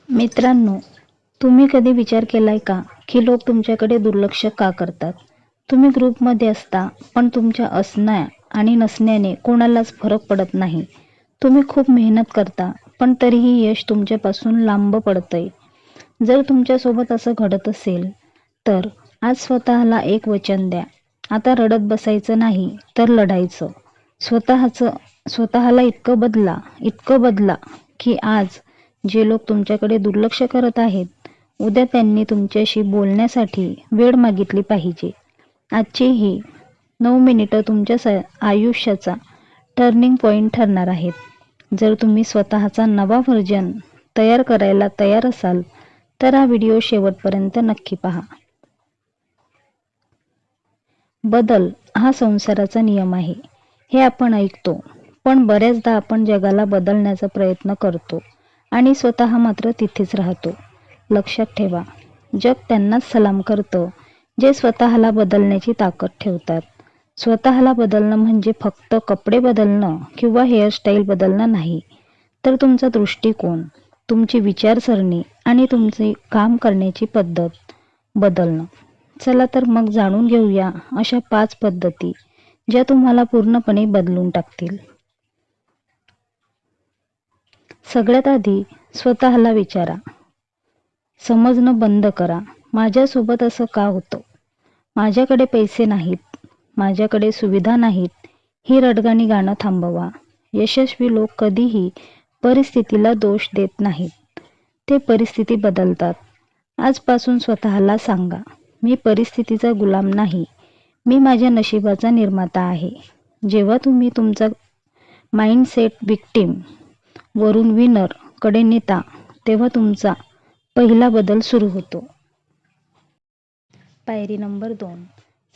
मित्रांनो, तुम्ही कधी विचार केलाय का की लोक तुमच्याकडे दुर्लक्ष का करतात? तुम्ही ग्रुपमध्ये असता, पण तुमच्या असण्या आणि नसण्याने कोणालाच फरक पडत नाही. तुम्ही खूप मेहनत करता, पण तरीही यश तुमच्यापासून लांब पडतंय. जर तुमच्यासोबत असं घडत असेल, तर आज स्वतःला एक वचन द्या. आता रडत बसायचं नाही, तर लढायचं. स्वतःला इतकं बदला की आज जे लोक तुमच्याकडे दुर्लक्ष करत आहेत, उद्या त्यांनी तुमच्याशी बोलण्यासाठी वेळ मागितली पाहिजे. आजची ही 9 मिनिटं तुमच्या आयुष्याचा टर्निंग पॉइंट ठरणार आहेत. जर तुम्ही स्वतःचा नवा व्हर्जन तयार करायला तयार असाल, तर हा व्हिडिओ शेवटपर्यंत नक्की पहा. बदल हा संसाराचा नियम आहे, हे आपण ऐकतो. पण बऱ्याचदा आपण जगाला बदलण्याचा प्रयत्न करतो आणि स्वतः मात्र तिथेच राहतो. लक्षात ठेवा, जग त्यांनाच सलाम करतं जे स्वतःला बदलण्याची ताकद ठेवतात. स्वतःला बदलणं म्हणजे फक्त कपडे बदलणं किंवा हेअरस्टाईल बदलणं नाही, तर तुमचा दृष्टिकोन, तुमची विचारसरणी आणि तुमची काम करण्याची पद्धत बदलणं. चला तर मग जाणून घेऊया अशा 5 पद्धती ज्या तुम्हाला पूर्णपणे बदलून टाकतील. सगळ्यात आधी स्वतःला विचारा. समजणं बंद करा. माझ्यासोबत असं का होतं? माझ्याकडे पैसे नाहीत, माझ्याकडे सुविधा नाहीत, ही रडगाणी गाणं थांबवा. यशस्वी लोक कधीही परिस्थितीला दोष देत नाहीत, ते परिस्थिती बदलतात. आजपासून स्वतःला सांगा, मी परिस्थितीचा गुलाम नाही, मी माझ्या नशिबाचा निर्माता आहे. जेव्हा तुम्ही तुमचा माइंडसेट विक्टिम वरून विनर कडे नेता, तेव्हा तुमचा पहिला बदल सुरू होतो. पायरी नंबर 2,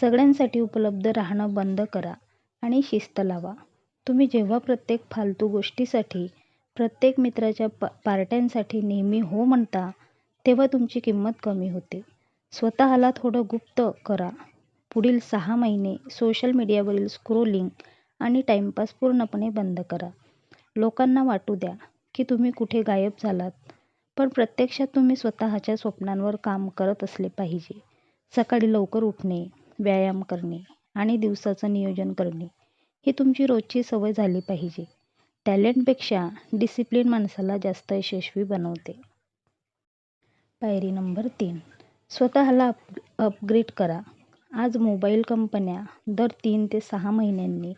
सगळ्यांसाठी उपलब्ध राहणं बंद करा आणि शिस्त लावा. तुम्ही जेव्हा प्रत्येक फालतू गोष्टीसाठी, प्रत्येक मित्राच्या पार्ट्यांसाठी नेहमी हो म्हणता, तेव्हा तुमची किंमत कमी होते. स्वतःला थोडं गुप्त करा. पुढील 6 महिने सोशल मीडियावरील स्क्रोलिंग आणि टाइमपास पूर्णपणे बंद करा. लोकांना वाटू द्या की तुम्ही कुठे गायब झालात, पण प्रत्यक्षात तुम्ही स्वतःच्या स्वप्नांवर काम करत असले पाहिजे. सकाळी लवकर उठणे, व्यायाम करणे आणि दिवसाचं नियोजन करणे ही तुमची रोजची सवय झाली पाहिजे. टॅलेंटपेक्षा डिसिप्लिन माणसाला जास्त यशस्वी बनवते. पायरी नंबर 3, स्वतःला अपग्रेड करा. आज मोबाईल कंपन्या दर 3 ते 6 महिन्यांनी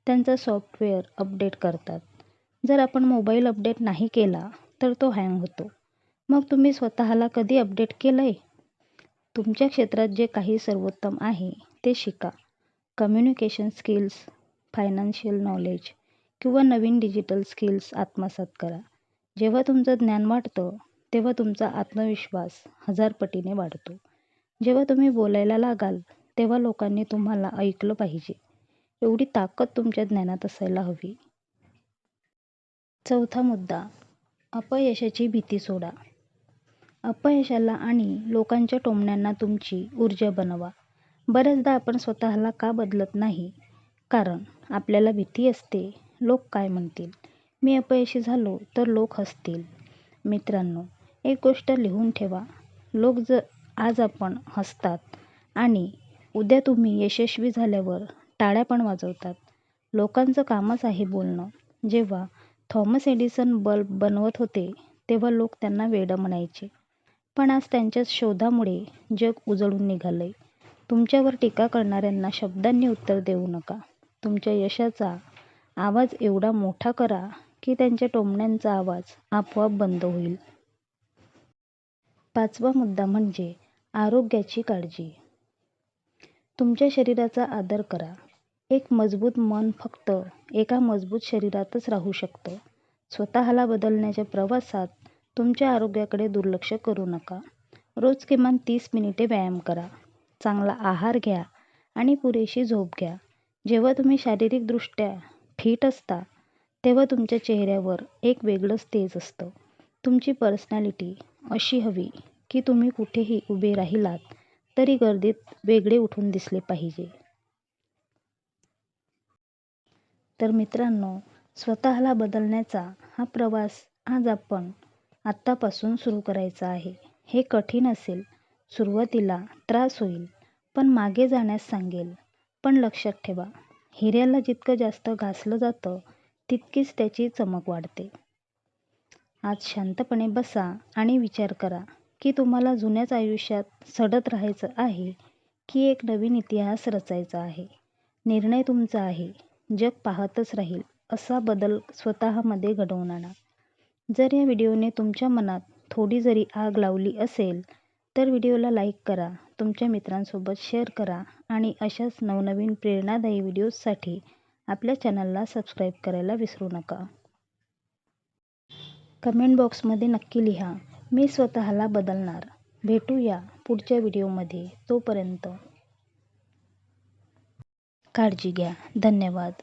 त्यांचा सॉफ्टवेअर अपडेट करतात. जर आपण मोबाईल अपडेट नाही केला, तर तो हँग होतो. मग तुम्ही स्वतःला कधी अपडेट केलंय? तुमच्या क्षेत्रात जे काही सर्वोत्तम आहे ते शिका. कम्युनिकेशन स्किल्स, फायनान्शियल नॉलेज किंवा नवीन डिजिटल स्किल्स आत्मसात करा. जेव्हा तुमचं ज्ञान वाढतं, तेव्हा तुमचा आत्मविश्वास 1000 पटीने वाढतो. जेव्हा तुम्ही बोलायला लागाल, तेव्हा लोकांनी तुम्हाला ऐकलं पाहिजे, एवढी ताकद तुमच्या ज्ञानात असायला हवी. चौथा मुद्दा, अपयशाची भीती सोडा. अपयशाला आणि लोकांच्या टोमण्यांना तुमची ऊर्जा बनवा. बऱ्याचदा आपण स्वतःला का बदलत नाही? कारण आपल्याला भीती असते, लोक काय म्हणतील? मी अपयशी झालो तर लोक हसतील. मित्रांनो, एक गोष्ट लिहून ठेवा. लोक आज आपण हसतात आणि उद्या तुम्ही यशस्वी झाल्यावर टाळ्या पण वाजवतात. लोकांचं कामच आहे बोलणं. जेव्हा थॉमस एडिसन बल्ब बनवत होते, तेव्हा लोक त्यांना वेडं म्हणायचे. पण आज त्यांच्या शोधामुळे जग उजळून निघालंय. तुमच्यावर टीका करणाऱ्यांना शब्दांनी उत्तर देऊ नका. तुमच्या यशाचा आवाज एवढा मोठा करा की त्यांच्या टोमण्यांचा आवाज आपोआप बंद होईल. 5वा मुद्दा म्हणजे आरोग्याची काळजी. तुमच्या शरीराचा आदर करा. एक मजबूत मन फक्त एका मजबूत शरीरातच राहू शकतं. स्वतःला बदलण्याच्या प्रवासात तुमच्या आरोग्याकडे दुर्लक्ष करू नका. रोज किमान 30 मिनिटे व्यायाम करा. चांगला आहार घ्या आणि पुरेशी झोप घ्या. जेव्हा तुम्ही शारीरिकदृष्ट्या फिट असता, तेव्हा तुमच्या चेहऱ्यावर एक वेगळंच तेज असतं. तुमची पर्सनॅलिटी अशी हवी की तुम्ही कुठेही उभे राहिलात तरी गर्दीत वेगळे उठून दिसले पाहिजे. तर मित्रांनो, स्वतःला बदलण्याचा हा प्रवास आज आपण आत्तापासून सुरू करायचा आहे. हे कठीण असेल, सुरुवातीला त्रास होईल, पण मागे जाण्यास सांगेल. पण लक्षात ठेवा, हिऱ्याला जितकं जास्त घासलं जातं, तितकीच त्याची चमक वाढते. आज शांतपणे बसा आणि विचार करा की तुम्हाला जुन्याच आयुष्यात सडत राहायचं आहे की एक नवीन इतिहास रचायचा आहे. निर्णय तुमचा आहे. जग पाहतच राहील असा बदल स्वतःमध्ये घडवून आणा. जर या व्हिडिओने तुमच्या मनात थोडी जरी आग लावली असेल तर व्हिडिओला लाईक करा, तुमच्या मित्रांसोबत शेअर करा आणि अशाच नवनवीन प्रेरणादायी व्हिडिओजसाठी आपल्या चॅनलला सबस्क्राईब करायला विसरू नका. कमेंट बॉक्समध्ये नक्की लिहा, मी स्वतःला बदलणार. भेटूया पुढच्या व्हिडिओमध्ये. तोपर्यंत काळजी घ्या. धन्यवाद.